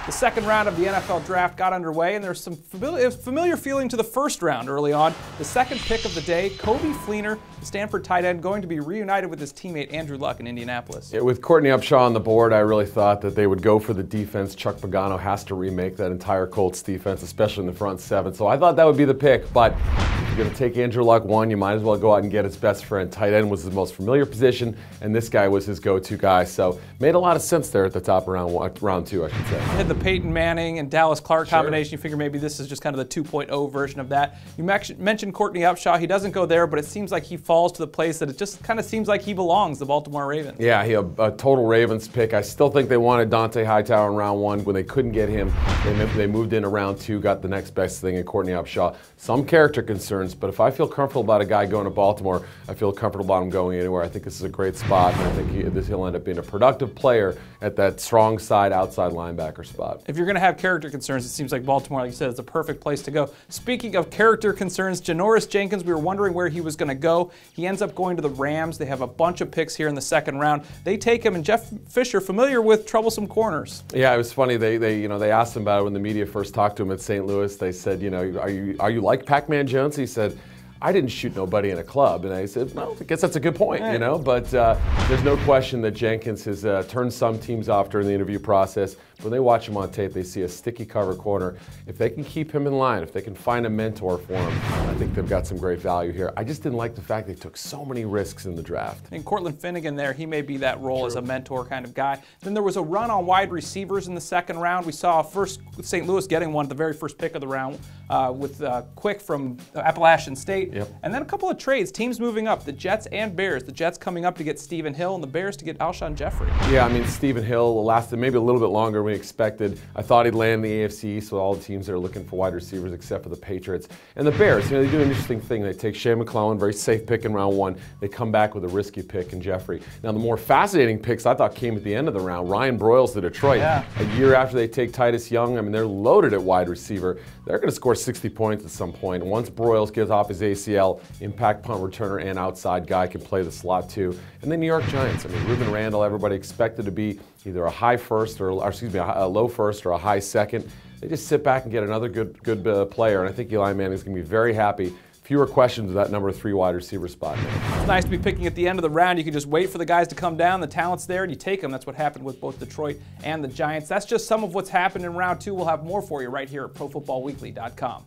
The second round of the NFL draft got underway, and there's some familiar feeling to the first round early on. The second pick of the day, Coby Fleener, the Stanford tight end, going to be reunited with his teammate Andrew Luck in Indianapolis. Yeah, with Courtney Upshaw on the board, I really thought that they would go for the defense. Chuck Pagano has to remake that entire Colts defense, especially in the front seven. So I thought that would be the pick, but if you're going to take Andrew Luck one, you might as well go out and get his best friend. Tight end was his most familiar position, and this guy was his go-to guy. So made a lot of sense there at the top of round two, I should say. Had the Peyton Manning and Dallas Clark combination. You figure maybe this is just kind of the 2.0 version of that. You mentioned Courtney Upshaw. He doesn't go there, but it seems like he falls to the place that it just kind of seems like he belongs, the Baltimore Ravens. Yeah, he a total Ravens pick. I still think they wanted Dante Hightower in round one. When they couldn't get him, they moved into round two, got the next best thing in Courtney Upshaw. Some character concerns, but if I feel comfortable about a guy going to Baltimore, I feel comfortable about him going anywhere. I think this is a great spot, and I think he'll end up being a productive player at that strong side, outside linebacker spot. If you're going to have character concerns, it seems like Baltimore, like you said, is the perfect place to go. Speaking of character concerns, JANORIS Jenkins, we were wondering where he was going to go. He ends up going to the Rams. They have a bunch of picks here in the second round. They take him, and Jeff Fisher, familiar with troublesome corners. Yeah, it was funny. They asked him about it when the media first talked to him at St. Louis. They said, are you like Pac-Man Jones? He said, I didn't shoot nobody in a club. And I said, well, I guess that's a good point, But there's no question that Jenkins has turned some teams off during the interview process. When they watch him on tape, they see a sticky cover corner. If they can keep him in line, if they can find a mentor for him, I think they've got some great value here. I just didn't like the fact they took so many risks in the draft. And Cortland Finnegan there, he may be that role as a mentor kind of guy. Then there was a run on wide receivers in the second round. We saw first St. Louis getting one at the very first pick of the round with Quick from Appalachian State. Yep. And then a couple of trades, teams moving up, the Jets and Bears. The Jets coming up to get Stephen Hill, and the Bears to get ALSHON Jeffrey. Yeah, I mean, Stephen Hill lasted maybe a little bit longer than we expected. I thought he'd land in the AFC East with all the teams that are looking for wide receivers except for the Patriots. And the Bears, they do an interesting thing. They take Shea McClellan, very safe pick in round one. They come back with a risky pick in Jeffrey. Now, the more fascinating picks I thought came at the end of the round. Ryan Broyles to Detroit. Yeah. A year after they take Titus Young, I mean, they're loaded at wide receiver. They're going to score 60 points at some point. Once Broyles gets off his ACL, impact punt returner and outside guy, can play the slot too. And the New York Giants, I mean, Rueben Randle, everybody expected to be either a high first or a low first or a high second. They just sit back and get another good player, and I think Eli Manning is going to be very happy. Fewer questions with that number 3 wide receiver spot. It's nice to be picking at the end of the round. You can just wait for the guys to come down. The talent's there, and you take them. That's what happened with both Detroit and the Giants. That's just some of what's happened in round two. We'll have more for you right here at ProFootballWeekly.com.